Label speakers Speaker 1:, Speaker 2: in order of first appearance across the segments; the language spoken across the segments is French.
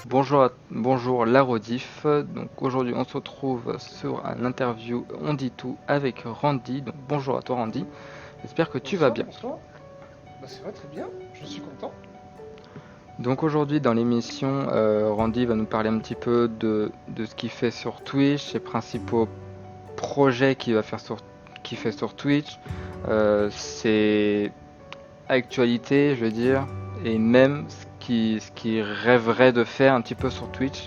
Speaker 1: Bonjour la Rodif. Donc aujourd'hui on se retrouve sur un interview On dit tout avec Randy. Donc bonjour à toi Randy. J'espère que tu vas
Speaker 2: Bonsoir,
Speaker 1: bien.
Speaker 2: bonsoir. Bah ça va très bien, je suis content.
Speaker 1: Donc aujourd'hui dans l'émission, Randy va nous parler un petit peu de ce qu'il fait sur Twitch, ses principaux projets qu'il fait sur Twitch, ses actualités, je veux dire, et même ce qu'il rêverait de faire un petit peu sur Twitch.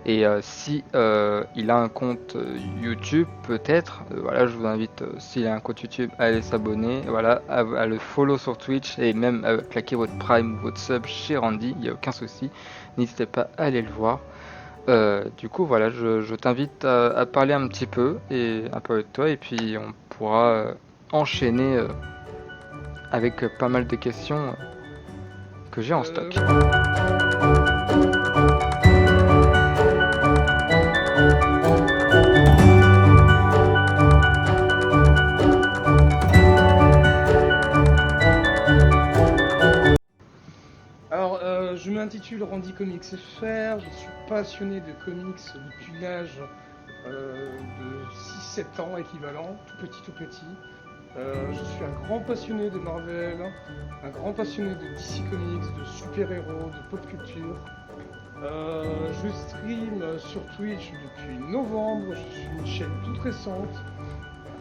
Speaker 1: Et si il a un compte YouTube, peut-être, voilà, je vous invite, s'il a un compte YouTube, à aller s'abonner, voilà, à le follow sur Twitch et même à claquer votre Prime ou votre sub chez Randy, il n'y a aucun souci. N'hésitez pas à aller le voir. Du coup, voilà, je t'invite à parler un petit peu et un peu avec toi, et puis on pourra enchaîner avec pas mal de questions que j'ai en stock.
Speaker 2: Ouais. Alors, je m'intitule Randy Comics FR, je suis passionné de comics depuis l'âge de 6-7 ans équivalent, tout petit. Je suis un grand passionné de Marvel, un grand passionné de DC Comics, de super-héros, de pop culture. Je stream sur Twitch depuis novembre, je suis une chaîne toute récente.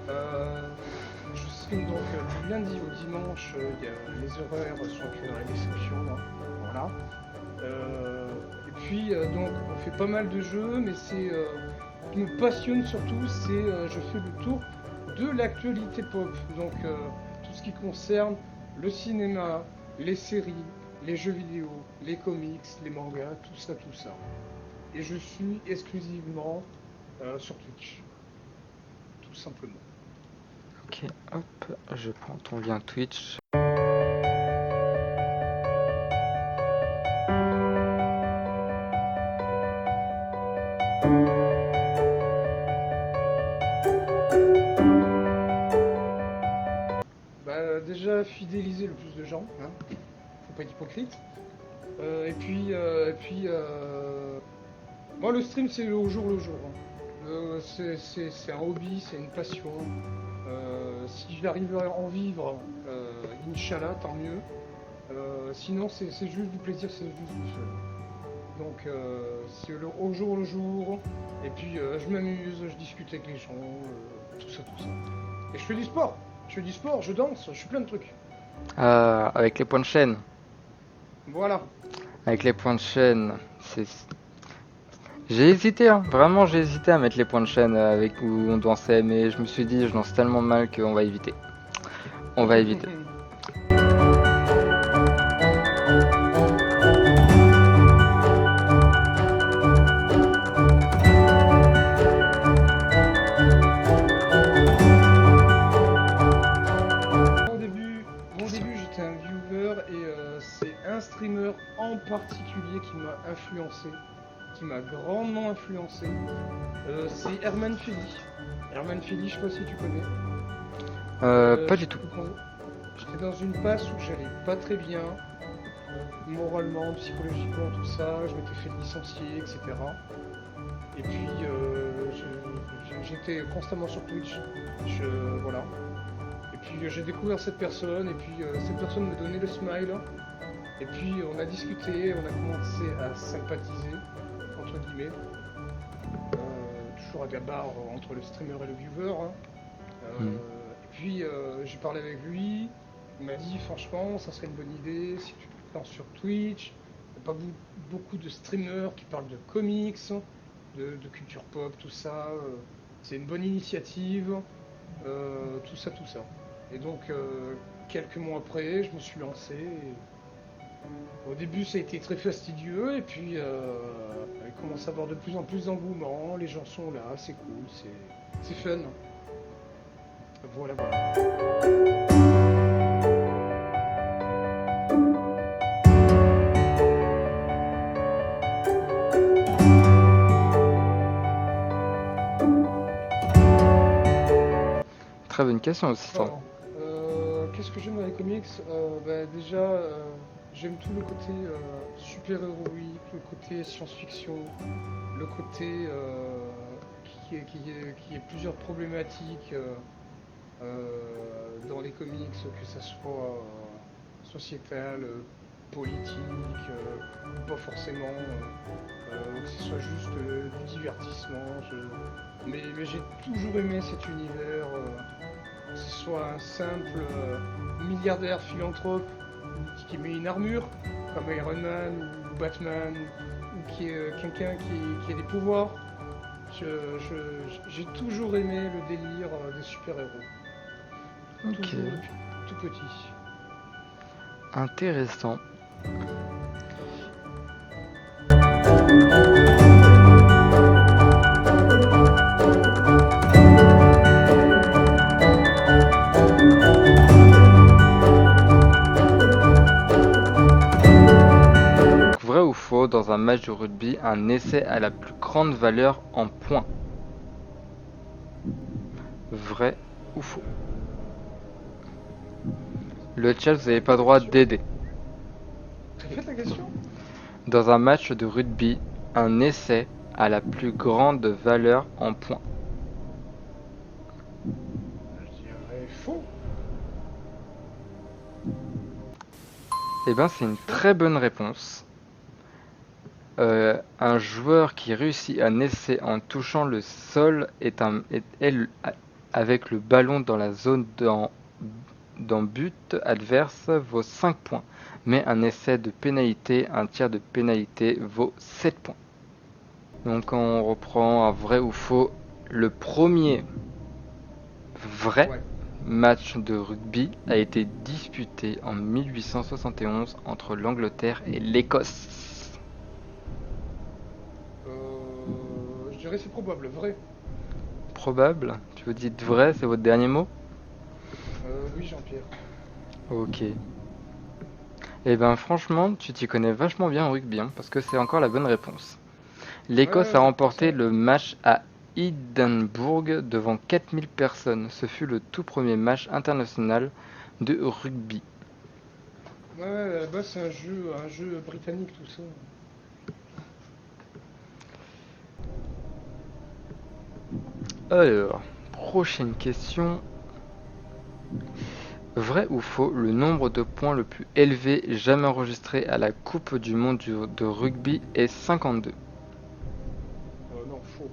Speaker 2: Euh, je stream donc du lundi au dimanche, les horaires sont écrits dans la description, hein. Voilà. Et puis donc on fait pas mal de jeux, mais ce qui me passionne surtout, c'est je fais le tour de l'actualité pop. Donc tout ce qui concerne le cinéma, les séries, les jeux vidéo, les comics, les mangas, tout ça, tout ça. Et je suis exclusivement sur Twitch, tout simplement.
Speaker 1: Ok, hop, je prends ton lien Twitch.
Speaker 2: Bah, déjà fidéliser le plus de gens, hein, faut pas être hypocrite. Moi le stream c'est au jour le jour, hein. C'est un hobby, c'est une passion. Si j'arrive à en vivre, Inch'Allah, tant mieux. Sinon c'est juste du plaisir, c'est juste du fun. Donc c'est au jour le jour. Et puis je m'amuse, je discute avec les gens, tout ça, tout ça. Et je fais du sport. Je fais du sport, je danse, je fais plein de trucs.
Speaker 1: Ah, avec les points de chaîne.
Speaker 2: Voilà.
Speaker 1: Avec les points de chaîne, c'est... J'ai hésité, hein. Vraiment j'ai hésité à mettre les points de chaîne avec où on dansait, mais je me suis dit, je danse tellement mal qu'on va éviter. On va éviter.
Speaker 2: Mon début, j'étais un viewer et c'est un streamer en particulier qui m'a influencé, qui m'a grandement influencé. C'est Herman Feli. Herman Feli, je sais pas si tu connais.
Speaker 1: Pas du tout.
Speaker 2: J'étais dans une passe où j'allais pas très bien, moralement, psychologiquement, tout ça. Je m'étais fait licencier, etc. Et puis j'étais constamment sur Twitch. Voilà. Et puis j'ai découvert cette personne, et puis cette personne me donnait le smile. Et puis on a discuté, on a commencé à sympathiser, entre guillemets. Toujours à gabarre entre le streamer et le viewer, hein.
Speaker 1: Hmm.
Speaker 2: Et puis j'ai parlé avec lui, il m'a dit franchement ça serait une bonne idée si tu te lances sur Twitch. Il n'y a pas beaucoup de streamers qui parlent de comics, de culture pop, tout ça. C'est une bonne initiative, tout ça, tout ça. Et donc quelques mois après, je me suis lancé. Au début, ça a été très fastidieux, et puis il commence à avoir de plus en plus d'engouement. Les gens sont là, c'est cool, c'est fun. Voilà, voilà.
Speaker 1: Très bonne question aussi ça.
Speaker 2: Alors, qu'est-ce que j'aime dans les comics? Bah, déjà, j'aime tout le côté super-héroïque, le côté côté science-fiction, le côté qui est plusieurs problématiques dans les comics, que ça soit sociétal, politique, pas forcément, que ce soit juste du divertissement. Mais j'ai toujours aimé cet univers, que ce soit un simple milliardaire philanthrope qui met une armure, comme Iron Man ou Batman, ou qui est quelqu'un qui a des pouvoirs. J'ai toujours aimé le délire des super-héros.
Speaker 1: Ok,
Speaker 2: Toujours depuis tout petit.
Speaker 1: intéressant. Vrai ou faux, dans un match de rugby, un essai a la plus grande valeur en points? Vrai ou faux? Le chat, vous n'avez pas droit d'aider.
Speaker 2: Répète la question.
Speaker 1: Dans un match de rugby, un essai a la plus grande valeur en points.
Speaker 2: Je dirais faux.
Speaker 1: Eh ben, c'est une très bonne réponse. Un joueur qui réussit un essai en touchant le sol avec le ballon dans la zone dans but adverse vaut 5 points. Mais un essai de pénalité, un tir de pénalité vaut 7 points. Donc on reprend un vrai ou faux. Le premier vrai
Speaker 2: Ouais.
Speaker 1: match de rugby a été disputé en 1871 entre l'Angleterre et l'Écosse.
Speaker 2: Je dirais c'est probable, vrai.
Speaker 1: Probable? Tu vous dites vrai, c'est votre dernier mot?
Speaker 2: Oui, Jean-Pierre.
Speaker 1: Ok. Eh ben franchement, tu t'y connais vachement bien en rugby, hein, parce que c'est encore la bonne réponse. L'Écosse
Speaker 2: Ouais,
Speaker 1: a
Speaker 2: c'est pour
Speaker 1: remporté
Speaker 2: ça.
Speaker 1: le match à Édimbourg devant 4000 personnes. Ce fut le tout premier match international de rugby.
Speaker 2: Ouais, là-bas c'est un jeu britannique tout ça.
Speaker 1: Alors, prochaine question. Vrai ou faux, le nombre de points le plus élevé jamais enregistré à la Coupe du monde de rugby est 52.
Speaker 2: Non, faux.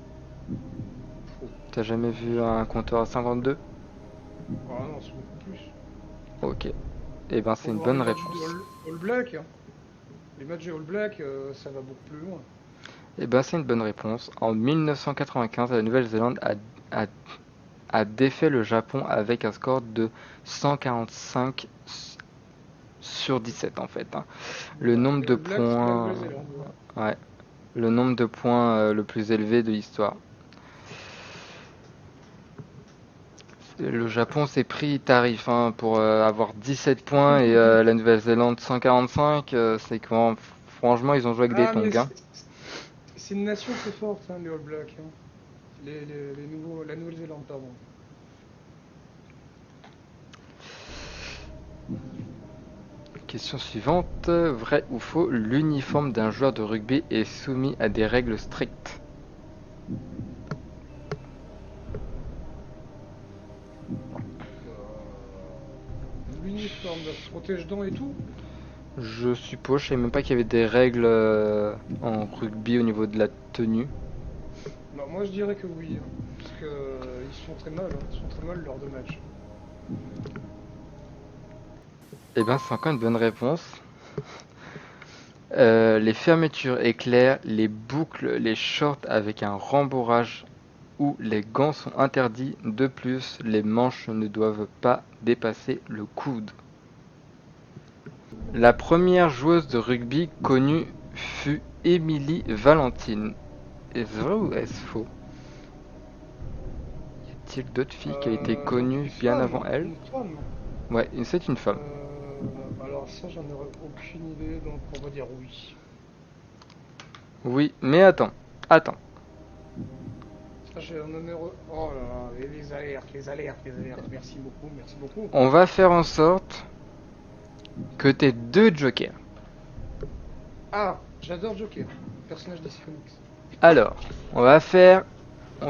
Speaker 2: Faux.
Speaker 1: T'as jamais vu un compteur à 52?
Speaker 2: Ah non, c'est beaucoup plus.
Speaker 1: Ok. Eh ben c'est
Speaker 2: Faut
Speaker 1: une
Speaker 2: voir les
Speaker 1: bonne
Speaker 2: matchs de
Speaker 1: réponse.
Speaker 2: All Black, hein. Les matchs de All Black, ça va beaucoup plus loin.
Speaker 1: Eh ben c'est une bonne réponse. En 1995, la Nouvelle-Zélande a, a défait le Japon avec un score de 145 sur 17 en fait, hein. Le
Speaker 2: Ouais,
Speaker 1: nombre
Speaker 2: les
Speaker 1: de
Speaker 2: All Blacks, c'est la
Speaker 1: points,
Speaker 2: Nouvelle-Zélande. Ouais.
Speaker 1: ouais, le nombre de points le plus élevé de l'histoire. Le Japon s'est pris tarif, hein, pour avoir 17 points et la Nouvelle-Zélande 145. C'est quand franchement ils ont joué avec des
Speaker 2: Ah, mais
Speaker 1: tongs, hein.
Speaker 2: c'est une nation très forte, hein, les All Blacks, hein. La Nouvelle-Zélande, pardon.
Speaker 1: Question suivante. Vrai ou faux, l'uniforme d'un joueur de rugby est soumis à des règles strictes?
Speaker 2: L'uniforme, ça se protège-dents et tout?
Speaker 1: Je suppose, je savais même pas qu'il y avait des règles en rugby au niveau de la tenue.
Speaker 2: Bah, moi je dirais que oui, hein, parce que ils se font très mal, hein, ils se font très mal lors de matchs.
Speaker 1: Eh ben, c'est encore une bonne réponse. Les fermetures éclairs, les boucles, les shorts avec un rembourrage ou les gants sont interdits. De plus, les manches ne doivent pas dépasser le coude. La première joueuse de rugby connue fut Emily Valentine. Est-ce vrai ou est-ce faux? Y a-t-il d'autres filles qui ont été
Speaker 2: Une
Speaker 1: connues bien avant
Speaker 2: femme,
Speaker 1: elle?
Speaker 2: une femme.
Speaker 1: Ouais, c'est une femme.
Speaker 2: Alors ça j'en aurais aucune idée, donc on va dire oui.
Speaker 1: Oui, mais attends, attends.
Speaker 2: Ça j'ai un numéro. Oh là là, les alertes, les alertes, les alertes. Merci beaucoup, merci beaucoup.
Speaker 1: On va faire en sorte que t'aies deux jokers.
Speaker 2: Ah, j'adore Joker. personnage DC Comics.
Speaker 1: Alors, on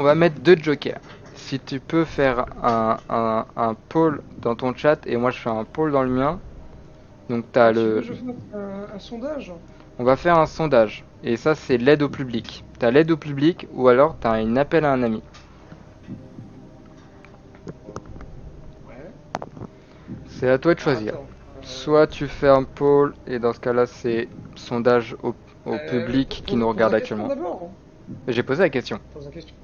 Speaker 1: va mettre 2 jokers. Si tu peux faire un poll dans ton chat et moi je fais un poll dans le mien. Donc t'as
Speaker 2: Ah, tu veux
Speaker 1: le,
Speaker 2: que je fasse un sondage?
Speaker 1: on va faire un sondage. Et ça c'est l'aide au public. T'as l'aide au public ou alors t'as un appel à un ami.
Speaker 2: Ouais.
Speaker 1: C'est à toi de
Speaker 2: Alors
Speaker 1: choisir.
Speaker 2: attends.
Speaker 1: Soit tu fais un poll et dans ce cas-là c'est sondage au public qui nous
Speaker 2: Pose
Speaker 1: regarde
Speaker 2: la question
Speaker 1: actuellement.
Speaker 2: d'abord, hein.
Speaker 1: J'ai posé la question.
Speaker 2: Pose la question.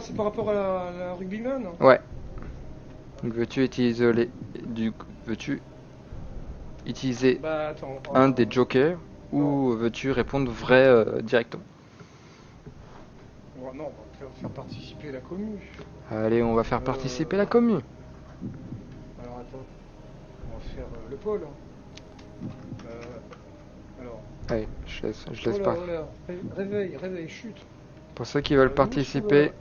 Speaker 2: C'est par rapport à la rugbyman?
Speaker 1: Ouais. Donc, veux-tu utiliser veux-tu utiliser
Speaker 2: Bah attends.
Speaker 1: un des jokers
Speaker 2: Non.
Speaker 1: ou veux-tu répondre vrai directement?
Speaker 2: Non, on va faire participer la commu.
Speaker 1: Allez, on va faire participer la
Speaker 2: Euh,
Speaker 1: commu.
Speaker 2: Alors attends. On va faire le pôle. Euh, alors.
Speaker 1: Allez, je laisse pas.
Speaker 2: Oh là. Réveille, chute.
Speaker 1: Pour ceux qui veulent
Speaker 2: Nous sous la...
Speaker 1: participer,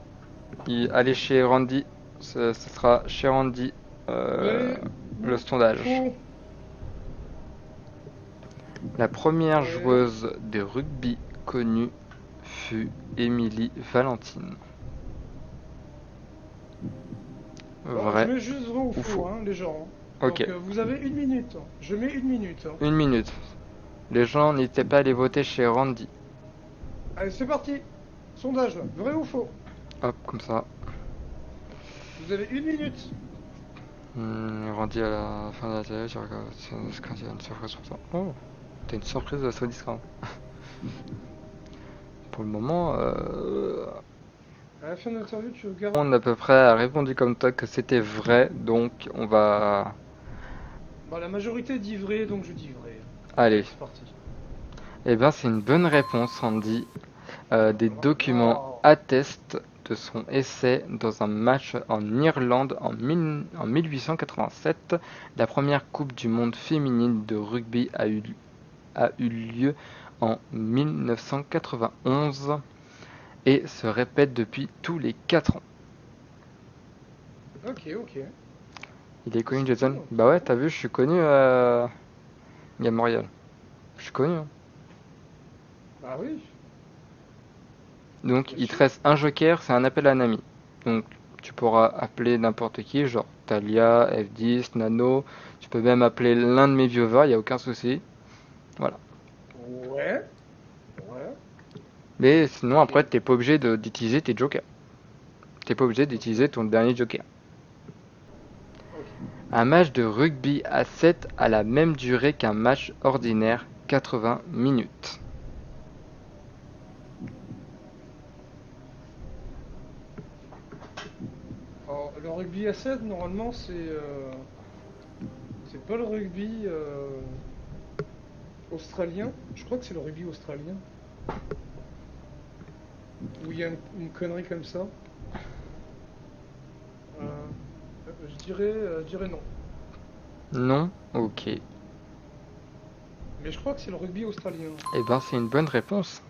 Speaker 1: allez chez Randy. Ce sera chez Randy
Speaker 2: Vrai
Speaker 1: le
Speaker 2: ou
Speaker 1: sondage.
Speaker 2: faux?
Speaker 1: La première
Speaker 2: Ouais.
Speaker 1: joueuse de rugby connue fut Émilie Valentine.
Speaker 2: Bon, je
Speaker 1: Vrai
Speaker 2: mets juste vrai ou
Speaker 1: ou
Speaker 2: faux,
Speaker 1: faux?
Speaker 2: hein, les gens.
Speaker 1: Ok,
Speaker 2: Donc vous avez 1 minute. Je mets 1 minute.
Speaker 1: 1 minute. Les gens, n'hésitez pas à aller voter chez Randy.
Speaker 2: Allez, c'est parti. Sondage, vrai ou faux?
Speaker 1: Hop, comme ça.
Speaker 2: Vous avez 1 minute.
Speaker 1: Randy à la fin de la télé, tu regardes quand il y a une surprise pour toi. Oh, t'as une surprise de ce Discord. Pour le moment,
Speaker 2: À la fin de l'interview, tu regardes.
Speaker 1: on à peu près a répondu comme toi que c'était vrai, donc on va...
Speaker 2: Bah, la majorité dit vrai, donc je dis vrai. Allez,
Speaker 1: Allez.
Speaker 2: c'est parti.
Speaker 1: Eh bien, c'est une bonne réponse, Randy. Des documents
Speaker 2: Waouh.
Speaker 1: attestent de son essai dans un match en Irlande en 1887. La première Coupe du Monde féminine de rugby a eu lieu en 1991 et se répète depuis tous les 4 ans.
Speaker 2: Ok.
Speaker 1: Il est connu,
Speaker 2: C'est
Speaker 1: Jason?
Speaker 2: cool.
Speaker 1: Bah ouais, t'as vu, je suis connu, Gamoriel. Je suis connu, hein.
Speaker 2: Bah oui,
Speaker 1: Donc,
Speaker 2: bien
Speaker 1: il te
Speaker 2: sûr.
Speaker 1: reste un joker, c'est un appel à un ami. Donc, tu pourras appeler n'importe qui, genre Talia, F10, Nano. Tu peux même appeler l'un de mes viewers, il n'y a aucun souci. Voilà.
Speaker 2: Ouais. Ouais.
Speaker 1: Mais sinon,
Speaker 2: Ok.
Speaker 1: après, t'es pas obligé d'utiliser tes jokers. T'es pas obligé
Speaker 2: Ok.
Speaker 1: d'utiliser ton dernier joker.
Speaker 2: Ok.
Speaker 1: Un match de rugby à 7 a la même durée qu'un match ordinaire, 80 minutes.
Speaker 2: Alors, le rugby à 7, normalement, c'est pas le rugby australien. Je crois que c'est le rugby australien. Où il y a une connerie comme ça. Euh, je dirais non.
Speaker 1: Non? Ok.
Speaker 2: Mais je crois que c'est le rugby australien.
Speaker 1: Eh ben, c'est une bonne réponse.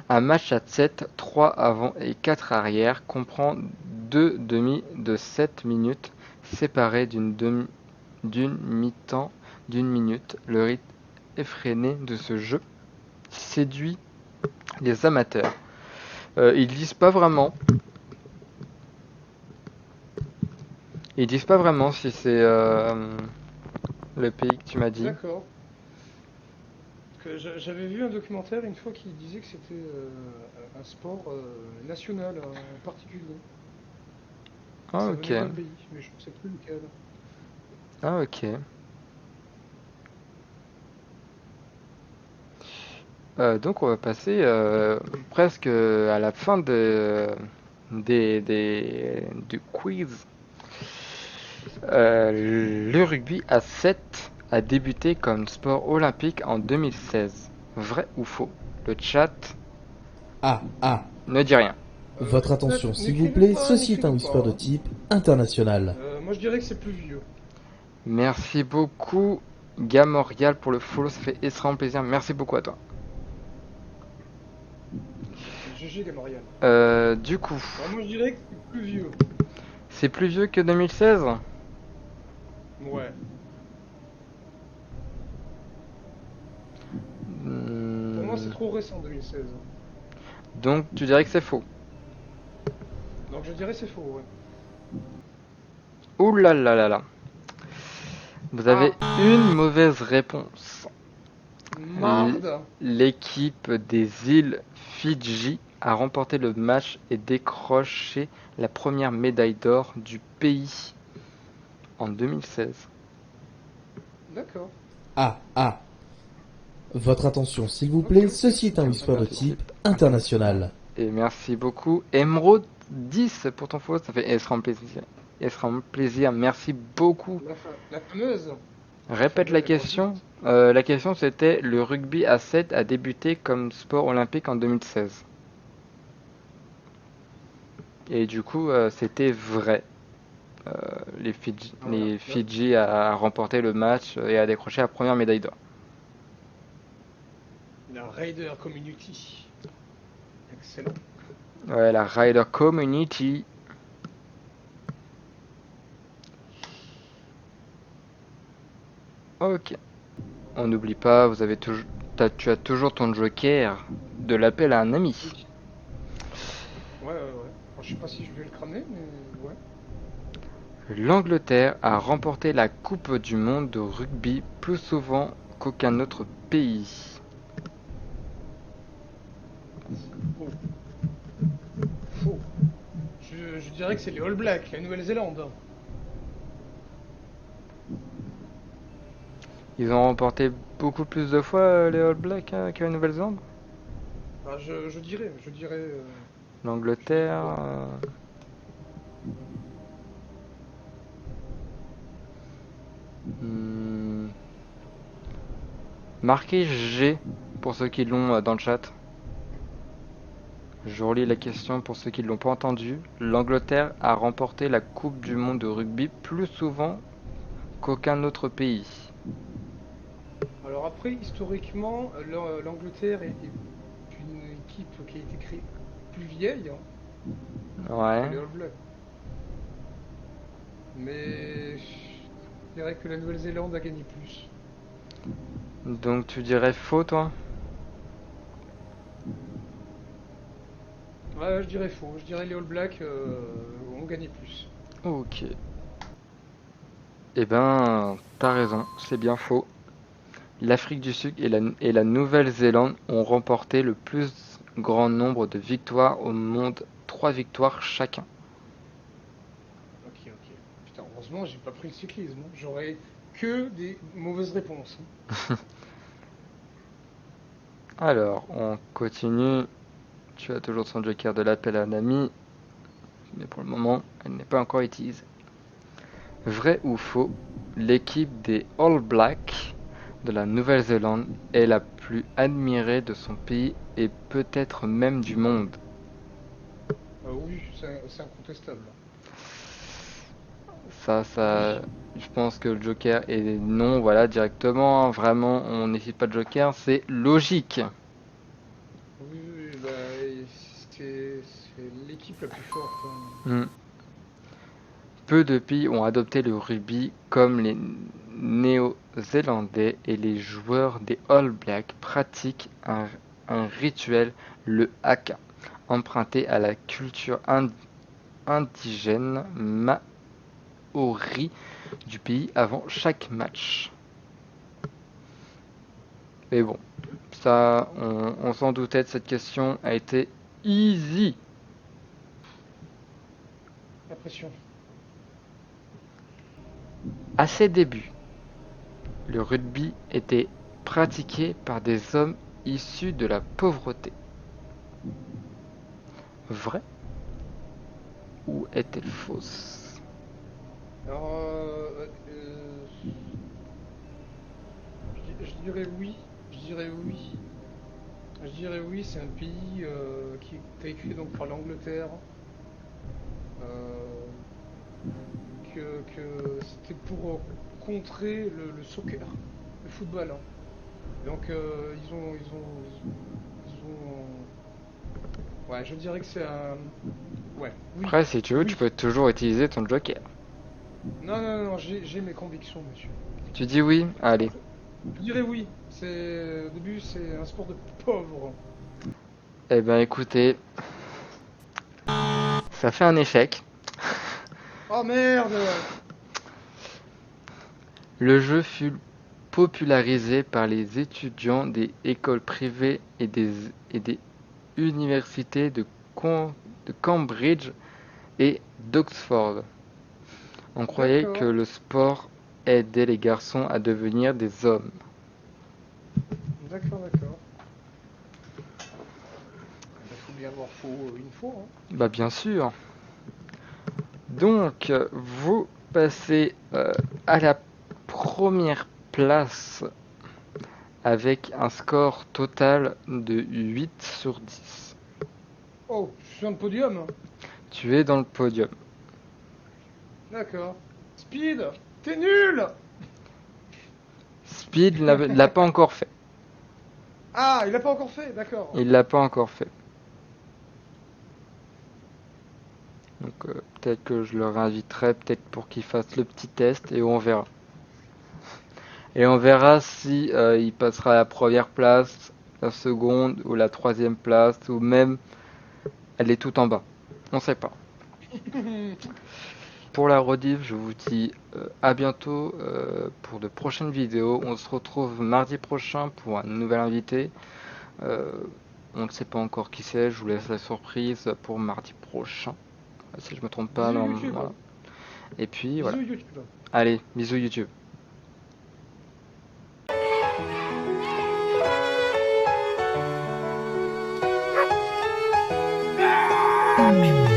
Speaker 1: Un match à 7, 3 avant et 4 arrière, comprend deux demi de 7 minutes séparées d'une mi-temps d'une minute. Le rythme effréné de ce jeu séduit les amateurs. Ils disent pas vraiment. Ils disent pas vraiment si c'est le pays que tu m'as dit.
Speaker 2: D'accord. Parce que j'avais vu un documentaire une fois qui disait que c'était un sport national en particulier.
Speaker 1: Ah
Speaker 2: Ça
Speaker 1: ok.
Speaker 2: venait d'un pays, mais je ne sais plus lequel.
Speaker 1: Ah ok. Donc on va passer presque à la fin du quiz. Le rugby à 7 a débuté comme sport olympique en 2016. Vrai ou faux? Le chat
Speaker 3: Ah,
Speaker 1: ne dit rien.
Speaker 3: votre attention s'il vous
Speaker 2: N'écrivez
Speaker 3: plaît,
Speaker 2: pas,
Speaker 3: ceci est un
Speaker 2: n'écrivez
Speaker 3: whisper
Speaker 2: pas,
Speaker 3: de
Speaker 2: hein.
Speaker 3: type international.
Speaker 2: Moi je dirais que c'est plus vieux.
Speaker 1: Merci beaucoup Gamorial pour le follow, ça fait extrêmement plaisir. Merci beaucoup à toi.
Speaker 2: GG Gamoriel.
Speaker 1: Du coup,
Speaker 2: Moi je dirais que c'est plus vieux.
Speaker 1: c'est plus vieux que 2016?
Speaker 2: Ouais. trop récent 2016.
Speaker 1: Donc tu dirais que c'est faux.
Speaker 2: Donc je dirais c'est faux, ouais.
Speaker 1: Ouh là là là là. Vous avez une mauvaise réponse.
Speaker 2: Marde.
Speaker 1: L'équipe des îles Fidji a remporté le match et décroché la première médaille d'or du pays en 2016.
Speaker 2: D'accord.
Speaker 3: Ah, ah. Votre attention, s'il vous plaît,
Speaker 2: Ok,
Speaker 3: ceci est un Whisper de type international.
Speaker 1: Et merci beaucoup. Emerald 10 pour ton faux, ça fait extrêmement plaisir. Extrêmement plaisir, merci beaucoup.
Speaker 2: La fameuse.
Speaker 1: Répète la question. La question c'était le rugby à 7 a débuté comme sport olympique en 2016. Et du coup, c'était vrai. Les Fidji a remporté le match et a décroché la première médaille d'or.
Speaker 2: La Raider Community. Excellent.
Speaker 1: Ouais, la Rider Community. Ok. On n'oublie pas, tu as toujours ton joker de l'appel à un ami.
Speaker 2: Ouais. Alors, je sais pas si je vais le cramer, mais ouais.
Speaker 1: L'Angleterre a remporté la Coupe du monde de rugby plus souvent qu'aucun autre pays.
Speaker 2: Faux. Faux. Je dirais que c'est les All Blacks, la Nouvelle-Zélande.
Speaker 1: Ils ont remporté beaucoup plus de fois les All Blacks que la Nouvelle-Zélande.
Speaker 2: Ah, je dirais.
Speaker 1: L'Angleterre.
Speaker 2: Quoi.
Speaker 1: Hmm, Marquez G pour ceux qui l'ont dans le chat. Je relis la question pour ceux qui ne l'ont pas entendu. L'Angleterre a remporté la Coupe du monde de rugby plus souvent qu'aucun autre pays.
Speaker 2: Alors après, historiquement, l'Angleterre est une équipe qui a été créée plus vieille que
Speaker 1: Ouais.
Speaker 2: les All Blacks. Mais je dirais que la Nouvelle-Zélande a gagné plus.
Speaker 1: Donc tu dirais faux toi?
Speaker 2: Ouais, je dirais faux. Je dirais les All Blacks ont gagné plus.
Speaker 1: Ok. Eh ben, t'as raison, c'est bien faux. L'Afrique du Sud et la Nouvelle-Zélande ont remporté le plus grand nombre de victoires au monde, 3 victoires chacun.
Speaker 2: Ok. Putain, heureusement, j'ai pas pris le cyclisme. J'aurais que des mauvaises réponses.
Speaker 1: Alors, on continue. Tu as toujours son joker de l'appel à un ami, mais pour le moment, elle n'est pas encore utilisée. Vrai ou faux, l'équipe des All Blacks de la Nouvelle-Zélande est la plus admirée de son pays et peut-être même du monde.
Speaker 2: Oui, c'est incontestable.
Speaker 1: Ça, je pense que le Joker est non, voilà, directement. Vraiment, on n'hésite pas de Joker, c'est logique.
Speaker 2: Oui, bah, c'est l'équipe la plus forte.
Speaker 1: Hmm. Peu de pays ont adopté le rugby comme les Néo-Zélandais et les joueurs des All Blacks pratiquent un rituel, le haka, emprunté à la culture indigène maori du pays avant chaque match. Mais bon, ça, on s'en doutait de cette question, a été easy.
Speaker 2: La pression.
Speaker 1: À ses débuts, le rugby était pratiqué par des hommes issus de la pauvreté. Vrai ou est-elle fausse?
Speaker 2: Alors, je dirais oui. Je dirais oui. Je dirais oui, c'est un pays qui est écrit donc par l'Angleterre. euh, que c'était pour contrer le soccer, le football, hein. Donc ils ont. Ouais, je dirais que c'est un. Ouais, oui,
Speaker 1: Après, si tu veux, tu
Speaker 2: oui.
Speaker 1: peux toujours utiliser ton joker.
Speaker 2: Non, j'ai mes convictions, monsieur.
Speaker 1: Tu dis oui? Allez.
Speaker 2: Je dirais oui. Au début, c'est un sport de pauvre.
Speaker 1: Eh ben écoutez, ça fait un échec.
Speaker 2: Oh merde!
Speaker 1: Le jeu fut popularisé par les étudiants des écoles privées et des universités de Cambridge et d'Oxford. On croyait que
Speaker 2: D'accord.
Speaker 1: le sport aidait les garçons à devenir des hommes.
Speaker 2: D'accord, d'accord. Il faut bien avoir faux une fois. Hein.
Speaker 1: Bah bien sûr. Donc, vous passez à la première place avec un score total de 8 sur 10.
Speaker 2: Oh, je suis sur le podium. Hein.
Speaker 1: Tu es dans le podium.
Speaker 2: D'accord. Speed, t'es nul!
Speaker 1: Speed l'a pas encore fait.
Speaker 2: Ah, il l'a pas encore fait, d'accord.
Speaker 1: Il l'a pas encore fait. Donc peut-être que je le réinviterai, peut-être pour qu'il fasse le petit test et on verra. Et on verra si il passera à la première place, la seconde ou la troisième place ou même elle est tout en bas. On sait pas. Pour la rediff, je vous dis à bientôt pour de prochaines vidéos. On se retrouve mardi prochain pour un nouvel invité. Euh, on ne sait pas encore qui c'est, je vous laisse la surprise pour mardi prochain. Si je me trompe pas,
Speaker 2: Bisous
Speaker 1: non,
Speaker 2: YouTube.
Speaker 1: voilà. Et puis voilà.
Speaker 2: Bisous YouTube.
Speaker 1: Allez, bisous YouTube.
Speaker 4: Thank you.